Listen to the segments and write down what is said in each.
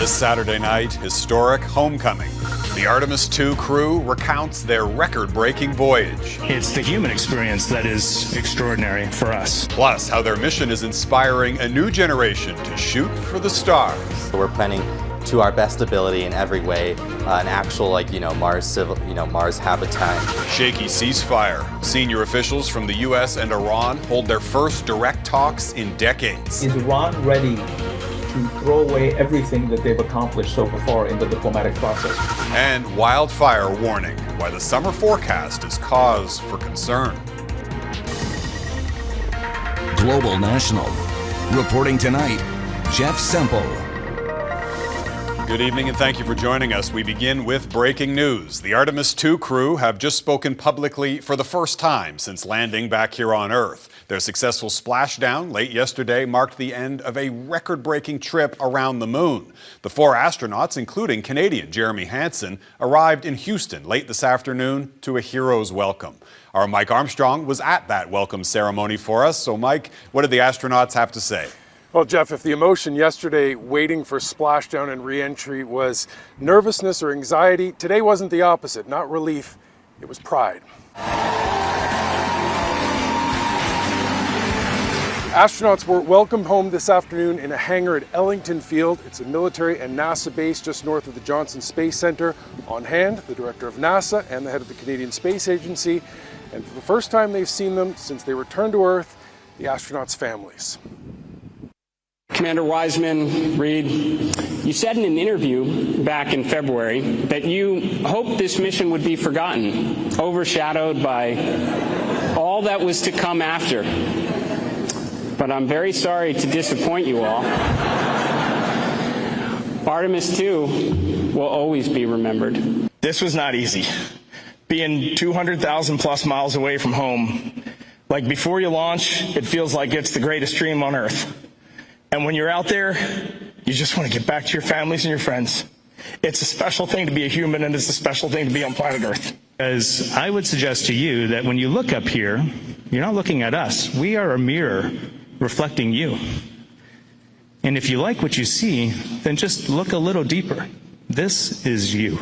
This Saturday night, historic homecoming. The Artemis II crew recounts their record-breaking voyage. It's the human experience that is extraordinary for us. Plus, how their mission is inspiring a new generation to shoot for the stars. We're planning to our best ability in every way, an actual, Mars habitat. Shaky ceasefire. Senior officials from the U.S. and Iran hold their first direct talks in decades. Is Iran ready to throw away everything that they've accomplished so far in the diplomatic process? And wildfire warning, why the summer forecast is cause for concern. Global National. Reporting tonight, Jeff Semple. Good evening and thank you for joining us. We begin with breaking news. The Artemis II crew have just spoken publicly for the first time since landing back here on Earth. Their successful splashdown late yesterday marked the end of a record-breaking trip around the moon. The 4 astronauts, including Canadian Jeremy Hansen, arrived in Houston late this afternoon to a hero's welcome. Our Mike Armstrong was at that welcome ceremony for us. So Mike, what did the astronauts have to say? Well, Jeff, if the emotion yesterday waiting for splashdown and re-entry was nervousness or anxiety, today wasn't the opposite. Not relief, it was pride. Astronauts were welcomed home this afternoon in a hangar at Ellington Field. It's a military and NASA base just north of the Johnson Space Center. On hand, the director of NASA and the head of the Canadian Space Agency. And for the first time they've seen them since they returned to Earth, the astronauts' families. Commander Wiseman, Reed, you said in an interview back in February that you hoped this mission would be forgotten, overshadowed by all that was to come after. But I'm very sorry to disappoint you all. Artemis II will always be remembered. This was not easy. Being 200,000 plus miles away from home, like before you launch, it feels like it's the greatest dream on Earth. And when you're out there, you just want to get back to your families and your friends. It's a special thing to be a human, and it's a special thing to be on planet Earth. As I would suggest to you that when you look up here, you're not looking at us. We are a mirror reflecting you. And if you like what you see, then just look a little deeper. This is you.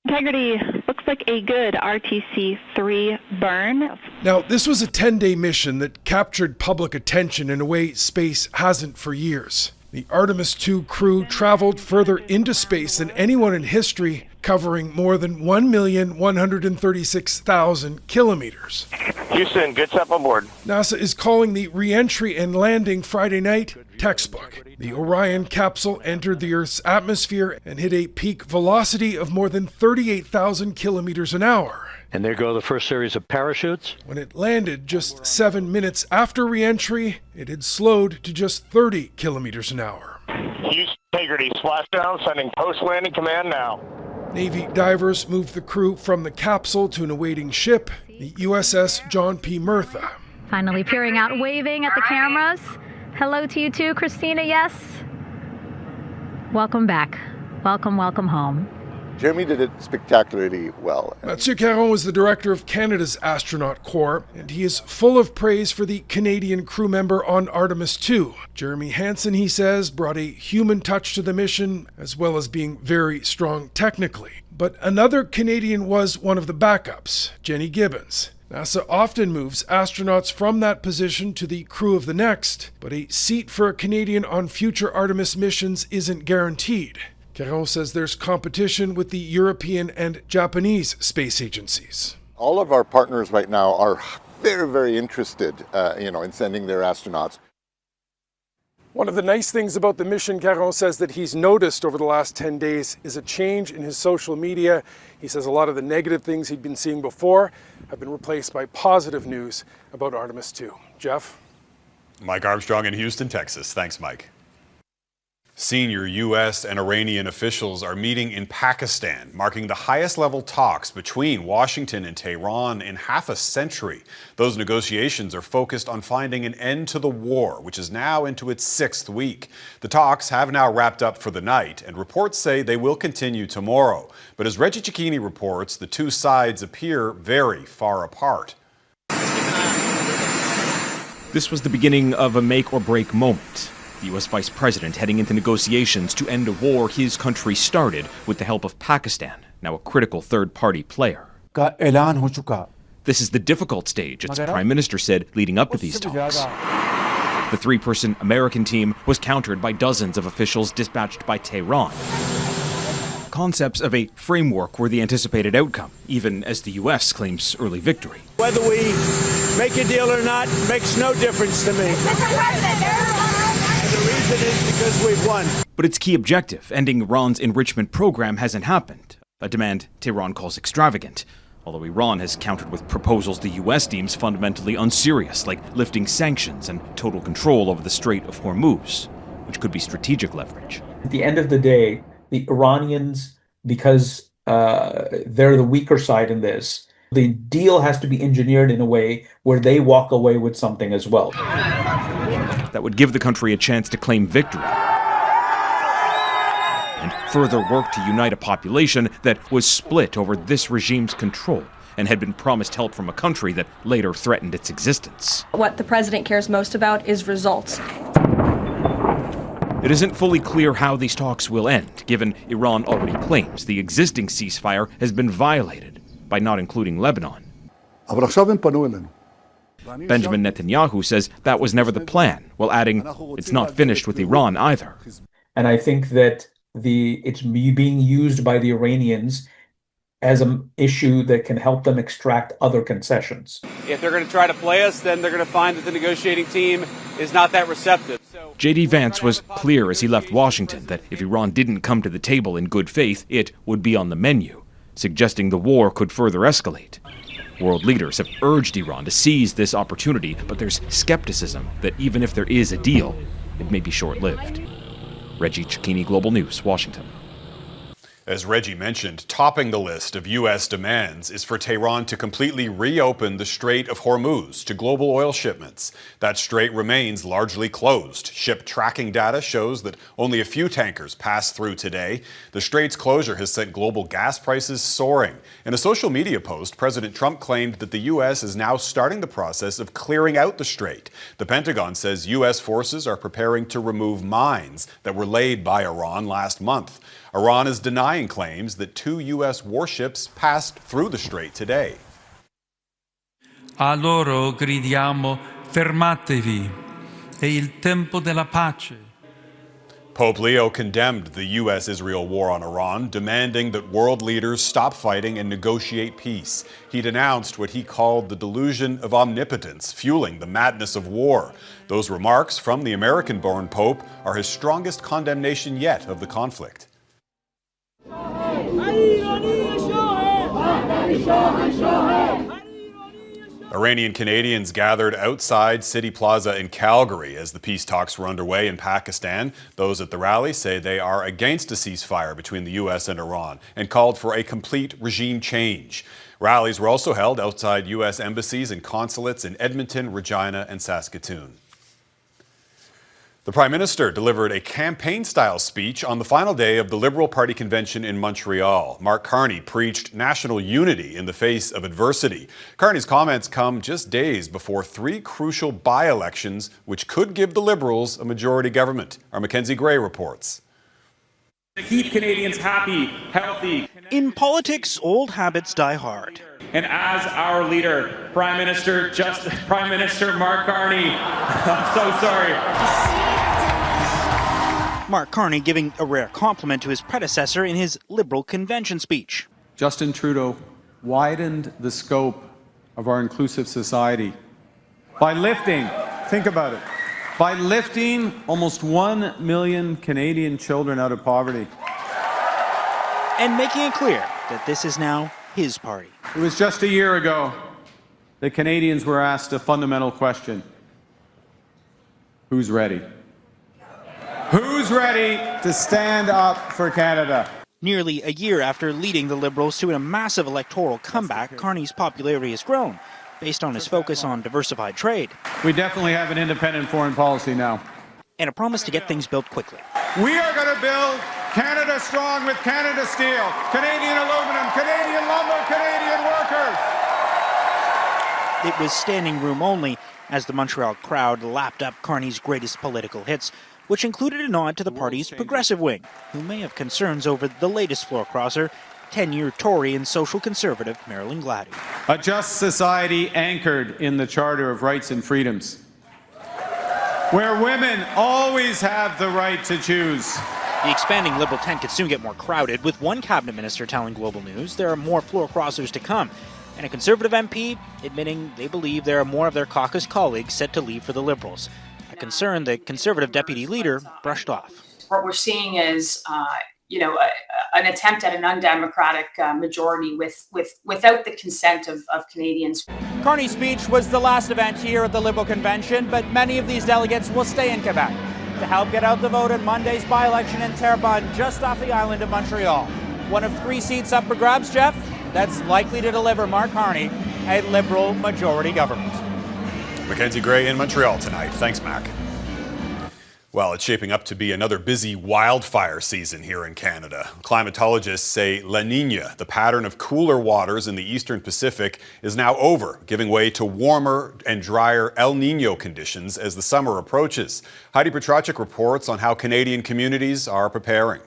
Integrity looks like a good RTC-3 burn. Now, this was a 10-day mission that captured public attention in a way space hasn't for years. The Artemis II crew traveled further into space than anyone in history, covering more than 1,136,000 kilometers. Houston, good step on board. NASA is calling the re-entry and landing Friday night textbook. The Orion capsule entered the Earth's atmosphere and hit a peak velocity of more than 38,000 kilometers an hour. And there go the first series of parachutes. When it landed just 7 minutes after re-entry, it had slowed to just 30 kilometers an hour. Houston, Integrity, splashdown, sending post-landing command now. Navy divers moved the crew from the capsule to an awaiting ship, the USS John P. Murtha. Finally peering out, waving at the cameras. Hello to you too, Christina, yes? Welcome back. Welcome home. Jeremy did it spectacularly well. Mathieu Caron is the director of Canada's Astronaut Corps, and he is full of praise for the Canadian crew member on Artemis II. Jeremy Hansen, he says, brought a human touch to the mission, as well as being very strong technically. But another Canadian was one of the backups, Jenny Gibbons. NASA often moves astronauts from that position to the crew of the next, but a seat for a Canadian on future Artemis missions isn't guaranteed. Caron says there's competition with the European and Japanese space agencies. All of our partners right now are very, very interested, in sending their astronauts. One of the nice things about the mission, Caron says, that he's noticed over the last 10 days is a change in his social media. He says a lot of the negative things he'd been seeing before have been replaced by positive news about Artemis II. Jeff? Mike Armstrong in Houston, Texas. Thanks, Mike. Senior U.S. and Iranian officials are meeting in Pakistan, marking the highest-level talks between Washington and Tehran in half a century. Those negotiations are focused on finding an end to the war, which is now into its 6th week. The talks have now wrapped up for the night, and reports say they will continue tomorrow. But as Reggie Cecchini reports, the two sides appear very far apart. This was the beginning of a make-or-break moment. the U.S. Vice President heading into negotiations to end a war his country started with the help of Pakistan, now a critical third-party player. This is the difficult stage, its Prime Minister said leading up to these talks. The three-person American team was countered by dozens of officials dispatched by Tehran. Concepts of a framework were the anticipated outcome, even as the U.S. claims early victory. Whether we make a deal or not makes no difference to me. And the reason is because we've won. But its key objective, ending Iran's enrichment program, hasn't happened, a demand Tehran calls extravagant, although Iran has countered with proposals the U.S. deems fundamentally unserious, like lifting sanctions and total control over the Strait of Hormuz, which could be strategic leverage. At the end of the day, the Iranians, because they're the weaker side in this, the deal has to be engineered in a way where they walk away with something as well. That would give the country a chance to claim victory and further work to unite a population that was split over this regime's control and had been promised help from a country that later threatened its existence. What the president cares most about is results. It isn't fully clear how these talks will end, given Iran already claims the existing ceasefire has been violated by not including Lebanon. Benjamin Netanyahu says that was never the plan, while adding it's not finished with Iran either. And I think that it's being used by the Iranians as an issue that can help them extract other concessions. If they're going to try to play us, then they're going to find that the negotiating team is not that receptive. J.D. Vance was clear as he left Washington that if Iran didn't come to the table in good faith, it would be on the menu, suggesting the war could further escalate. World leaders have urged Iran to seize this opportunity, but there's skepticism that even if there is a deal, it may be short-lived. Reggie Cecchini, Global News, Washington. As Reggie mentioned, topping the list of U.S. demands is for Tehran to completely reopen the Strait of Hormuz to global oil shipments. That strait remains largely closed. Ship tracking data shows that only a few tankers passed through today. The strait's closure has sent global gas prices soaring. In a social media post, President Trump claimed that the U.S. is now starting the process of clearing out the strait. The Pentagon says U.S. forces are preparing to remove mines that were laid by Iran last month. Iran is denying claims that 2 U.S. warships passed through the strait today. A loro gridiamo, fermatevi, è il tempo della pace. Pope Leo condemned the U.S.-Israel war on Iran, demanding that world leaders stop fighting and negotiate peace. He denounced what he called the delusion of omnipotence, fueling the madness of war. Those remarks from the American-born Pope are his strongest condemnation yet of the conflict. Iranian Canadians gathered outside City Plaza in Calgary as the peace talks were underway in Pakistan. Those at the rally say they are against a ceasefire between the U.S. and Iran and called for a complete regime change. Rallies were also held outside U.S. embassies and consulates in Edmonton, Regina, and Saskatoon. The Prime Minister delivered a campaign-style speech on the final day of the Liberal Party convention in Montreal. Mark Carney preached national unity in the face of adversity. Carney's comments come just days before 3 crucial by-elections which could give the Liberals a majority government. Our Mackenzie Gray reports. To keep Canadians happy, healthy. In politics, old habits die hard. And as our leader, Prime Minister Mark Carney, I'm so sorry. Mark Carney giving a rare compliment to his predecessor in his Liberal convention speech. Justin Trudeau widened the scope of our inclusive society by lifting, think about it, by lifting almost 1 million Canadian children out of poverty. And making it clear that this is now his party. It was just a year ago that Canadians were asked a fundamental question. Who's ready? Who's ready to stand up for Canada? Nearly a year after leading the Liberals to a massive electoral comeback, Carney's popularity has grown, based on his focus on diversified trade. We definitely have an independent foreign policy now. And a promise to get things built quickly. We are going to build Canada strong with Canada Steel, Canadian aluminum, Canadian lumber, Canadian workers. It was standing room only as the Montreal crowd lapped up Carney's greatest political hits, which included a nod to the party's progressive wing, who may have concerns over the latest floor crosser, 10-year Tory and social conservative Marilyn Gladu. A just society anchored in the Charter of Rights and Freedoms, where women always have the right to choose. The expanding Liberal tent could soon get more crowded, with one cabinet minister telling Global News there are more floor crossers to come, and a Conservative MP admitting they believe there are more of their caucus colleagues set to leave for the Liberals, a concern the Conservative deputy leader brushed off. What we're seeing is, an attempt at an undemocratic majority without the consent of Canadians. Carney's speech was the last event here at the Liberal Convention, but many of these delegates will stay in Quebec to help get out the vote in Monday's by-election in Terrebonne, just off the island of Montreal. One of 3 seats up for grabs, Jeff, that's likely to deliver Mark Carney a Liberal majority government. Mackenzie Gray in Montreal tonight. Thanks, Mac. Well, it's shaping up to be another busy wildfire season here in Canada. Climatologists say La Niña, the pattern of cooler waters in the eastern Pacific, is now over, giving way to warmer and drier El Niño conditions as the summer approaches. Heidi Petracek reports on how Canadian communities are preparing.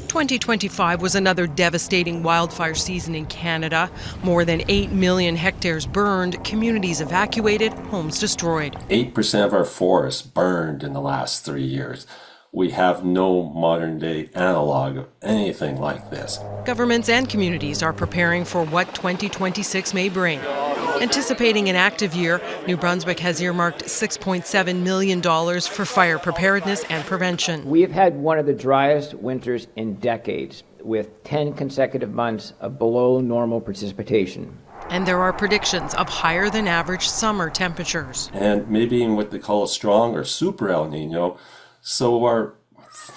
2025 was another devastating wildfire season in Canada. More than 8 million hectares burned, communities evacuated, homes destroyed. 8% of our forests burned in the last 3 years. We have no modern day analog of anything like this. Governments and communities are preparing for what 2026 may bring. Anticipating an active year, New Brunswick has earmarked $6.7 million for fire preparedness and prevention. We have had one of the driest winters in decades, with 10 consecutive months of below normal precipitation. And there are predictions of higher than average summer temperatures. And maybe in what they call a strong or super El Nino. So our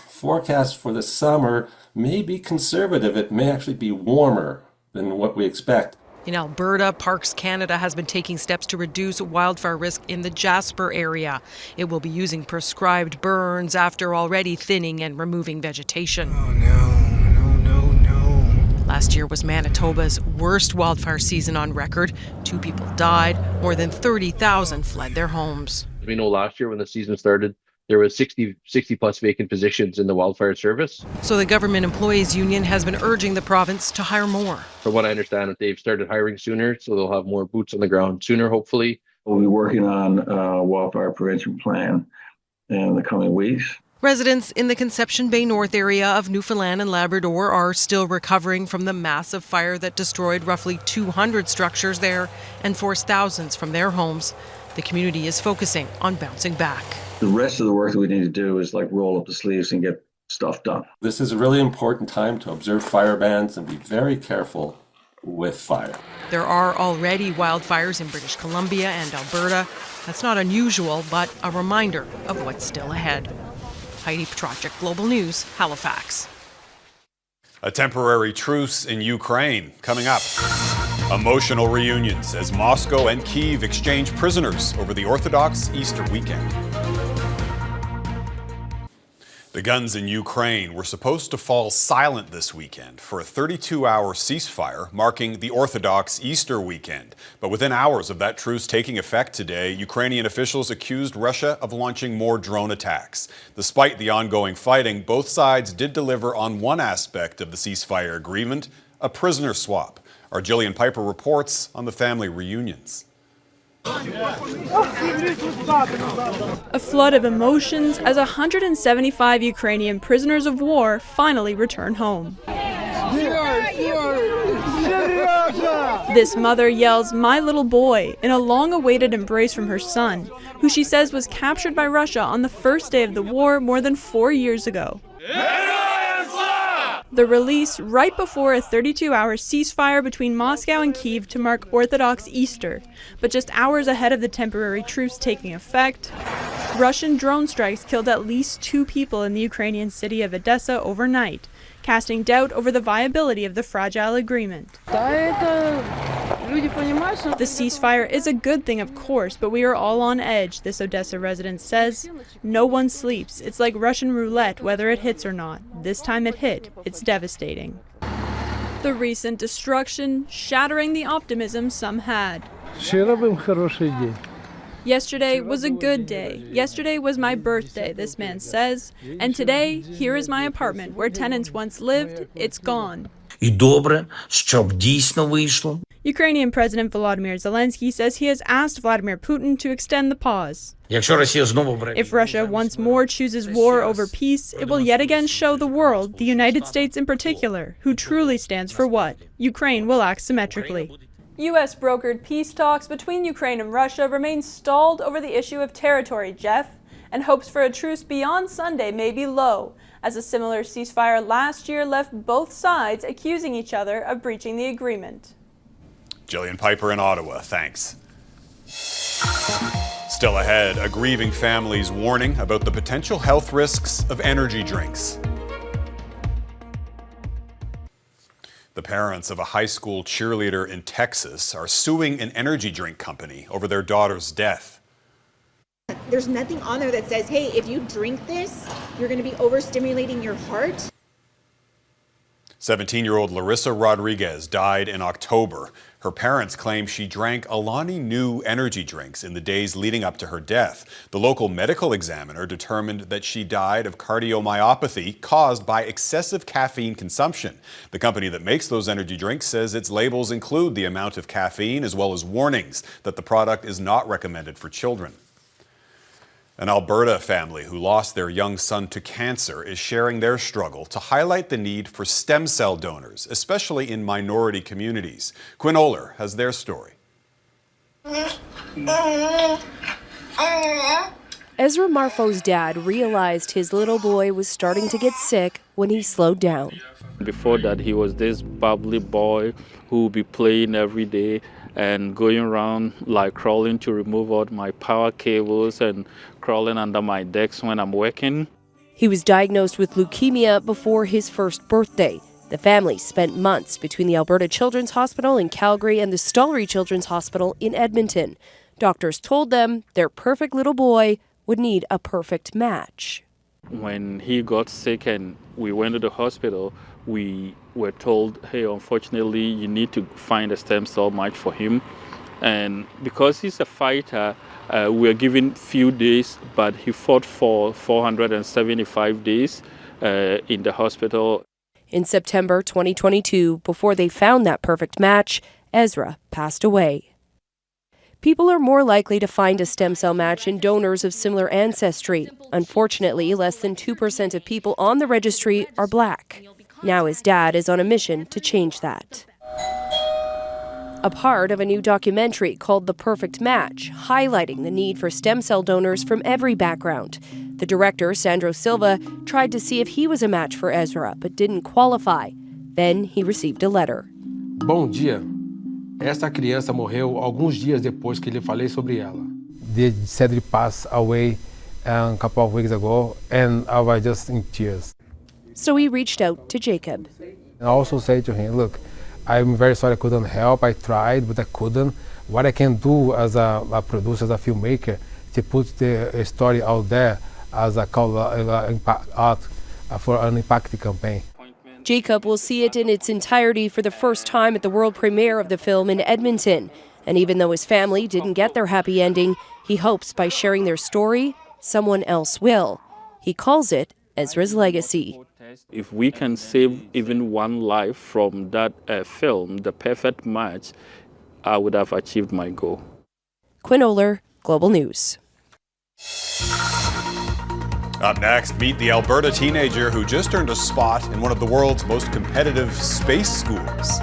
forecast for the summer may be conservative. It may actually be warmer than what we expect. In Alberta, Parks Canada has been taking steps to reduce wildfire risk in the Jasper area. It will be using prescribed burns after already thinning and removing vegetation. Oh, no. Last year was Manitoba's worst wildfire season on record. 2 people died. More than 30,000 fled their homes. We know last year when the season started, there was 60 plus vacant positions in the wildfire service. So the Government Employees Union has been urging the province to hire more. From what I understand, they've started hiring sooner, so they'll have more boots on the ground sooner, hopefully. We'll be working on a wildfire prevention plan in the coming weeks. Residents in the Conception Bay North area of Newfoundland and Labrador are still recovering from the massive fire that destroyed roughly 200 structures there and forced thousands from their homes. The community is focusing on bouncing back. The rest of the work that we need to do is roll up the sleeves and get stuff done. This is a really important time to observe fire bans and be very careful with fire. There are already wildfires in British Columbia and Alberta. That's not unusual, but a reminder of what's still ahead. Heidi Petracek, Global News, Halifax. A temporary truce in Ukraine coming up. Emotional reunions as Moscow and Kyiv exchange prisoners over the Orthodox Easter weekend. The guns in Ukraine were supposed to fall silent this weekend for a 32-hour ceasefire marking the Orthodox Easter weekend. But within hours of that truce taking effect today, Ukrainian officials accused Russia of launching more drone attacks. Despite the ongoing fighting, both sides did deliver on one aspect of the ceasefire agreement, a prisoner swap. Our Jillian Piper reports on the family reunions. A flood of emotions as 175 Ukrainian prisoners of war finally return home. This mother yells, "My little boy," in a long-awaited embrace from her son, who she says was captured by Russia on the first day of the war more than 4 years ago. The release right before a 32-hour ceasefire between Moscow and Kyiv to mark Orthodox Easter, but just hours ahead of the temporary truce taking effect, Russian drone strikes killed at least 2 people in the Ukrainian city of Odessa overnight, casting doubt over the viability of the fragile agreement. The ceasefire is a good thing, of course, but we are all on edge, this Odessa resident says. No one sleeps. It's like Russian roulette, whether it hits or not. This time it hit. It's devastating. The recent destruction shattering the optimism some had. Yesterday was a good day. Yesterday was my birthday, this man says. And today, here is my apartment where tenants once lived. It's gone. Ukrainian President Volodymyr Zelensky says he has asked Vladimir Putin to extend the pause. If Russia once more chooses war over peace, it will yet again show the world, the United States in particular, who truly stands for what. Ukraine will act symmetrically. U.S. brokered peace talks between Ukraine and Russia remain stalled over the issue of territory, Jeff, and hopes for a truce beyond Sunday may be low, as a similar ceasefire last year left both sides accusing each other of breaching the agreement. Jillian Piper in Ottawa, thanks. Still ahead, a grieving family's warning about the potential health risks of energy drinks. The parents of a high school cheerleader in Texas are suing an energy drink company over their daughter's death. There's nothing on there that says, hey, if you drink this, you're going to be overstimulating your heart. 17-year-old Larissa Rodriguez died in October. Her parents claim she drank Alani Nu energy drinks in the days leading up to her death. The local medical examiner determined that she died of cardiomyopathy caused by excessive caffeine consumption. The company that makes those energy drinks says its labels include the amount of caffeine as well as warnings that the product is not recommended for children. An Alberta family who lost their young son to cancer is sharing their struggle to highlight the need for stem cell donors, especially in minority communities. Quinn Oler has their story. Ezra Marfo's dad realized his little boy was starting to get sick when he slowed down. Before that, he was this bubbly boy who would be playing every day and going around like crawling to remove all my power cables and crawling under my decks when I'm working. He was diagnosed with leukemia before his first birthday. The family spent months between the Alberta Children's Hospital in Calgary and the Stollery Children's Hospital in Edmonton. Doctors told them their perfect little boy would need a perfect match. When he got sick and we went to the hospital, we were told, hey, unfortunately, you need to find a stem cell match for him. And because he's a fighter, we are given few days, but he fought for 475 days in the hospital. In September 2022, before they found that perfect match, Ezra passed away. People are more likely to find a stem cell match in donors of similar ancestry. Unfortunately, less than 2% of people on the registry are Black. Now his dad is on a mission to change that. A part of a new documentary called The Perfect Match, highlighting the need for stem cell donors from every background. The director, Sandro Silva, tried to see if he was a match for Ezra, but didn't qualify. Then he received a letter. Bom dia. Esta criança morreu alguns dias depois que lhe falei sobre ela. They sadly passed away a couple of weeks ago, and I was just in tears. So he reached out to Jacob. I also said to him, look, I'm very sorry I couldn't help. I tried, but I couldn't. What I can do as a producer, as a filmmaker, to put the story out there as a call impact art for an impact campaign. Jacob will see it in its entirety for the first time at the world premiere of the film in Edmonton. And even though his family didn't get their happy ending, he hopes by sharing their story, someone else will. He calls it Ezra's legacy. If we can save even one life from that film, The Perfect Match, I would have achieved my goal. Quinn Oler, Global News. Up next, meet the Alberta teenager who just earned a spot in one of the world's most competitive space schools.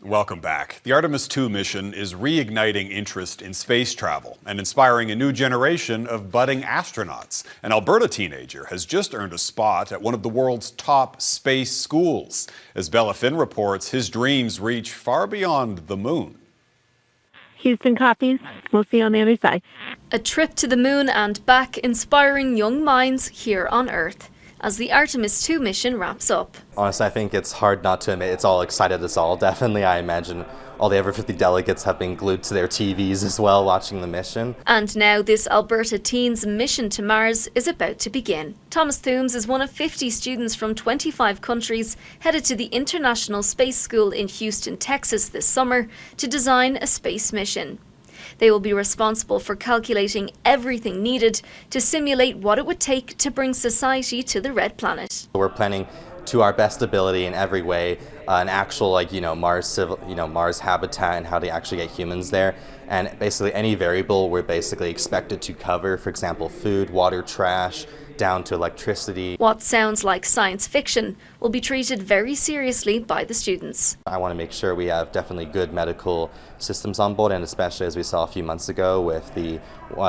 Welcome back. The Artemis II mission is reigniting interest in space travel and inspiring a new generation of budding astronauts. An Alberta teenager has just earned a spot at one of the world's top space schools. As Bella Finn reports, his dreams reach far beyond the moon. Houston copies. We'll see you on the other side. A trip to the moon and back, inspiring young minds here on Earth as the Artemis II mission wraps up. Honestly, I think it's hard not to admit it's all excited us all. Definitely, I imagine all the other 50 delegates have been glued to their TVs as well, watching the mission. And now this Alberta teen's mission to Mars is about to begin. Thomas Thumes is one of 50 students from 25 countries headed to the International Space School in Houston, Texas this summer to design a space mission. They will be responsible for calculating everything needed to simulate what it would take to bring society to the red planet. We're planning to our best ability in every way, an actual Mars habitat and how to actually get humans there, and basically any variable we're basically expected to cover, for example, food, water, trash, down to electricity. What sounds like science fiction will be treated very seriously by the students. I want to make sure we have definitely good medical systems on board, and especially as we saw a few months ago with the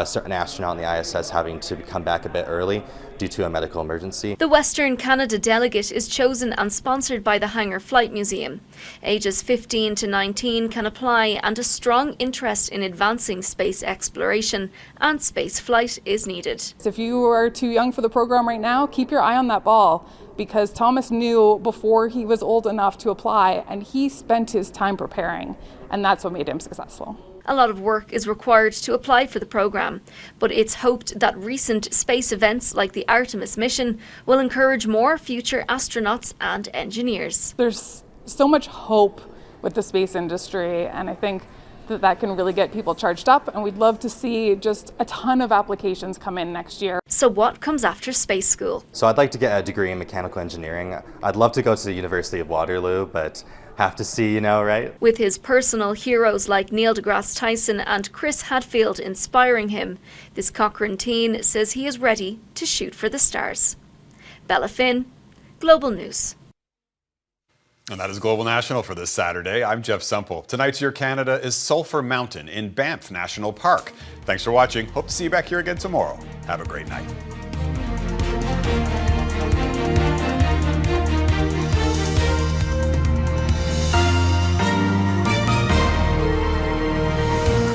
certain astronaut in the ISS having to come back a bit early due to a medical emergency. The Western Canada delegate is chosen and sponsored by the Hanger Flight Museum. Ages 15 to 19 can apply, and a strong interest in advancing space exploration and space flight is needed. If you are too young for the program right now, keep your eye on that ball, because Thomas knew before he was old enough to apply, and he spent his time preparing, and that's what made him successful. A lot of work is required to apply for the program, but it's hoped that recent space events like the Artemis mission will encourage more future astronauts and engineers. There's so much hope with the space industry, and I think that can really get people charged up, and we'd love to see just a ton of applications come in next year. So what comes after space school? So I'd like to get a degree in mechanical engineering. I'd love to go to the University of Waterloo, but have to see, right? With his personal heroes like Neil deGrasse Tyson and Chris Hadfield inspiring him, this Cochrane teen says he is ready to shoot for the stars. Bella Finn, Global News. And that is Global National for this Saturday. I'm Jeff Semple. Tonight's Your Canada is Sulphur Mountain in Banff National Park. Thanks for watching. Hope to see you back here again tomorrow. Have a great night.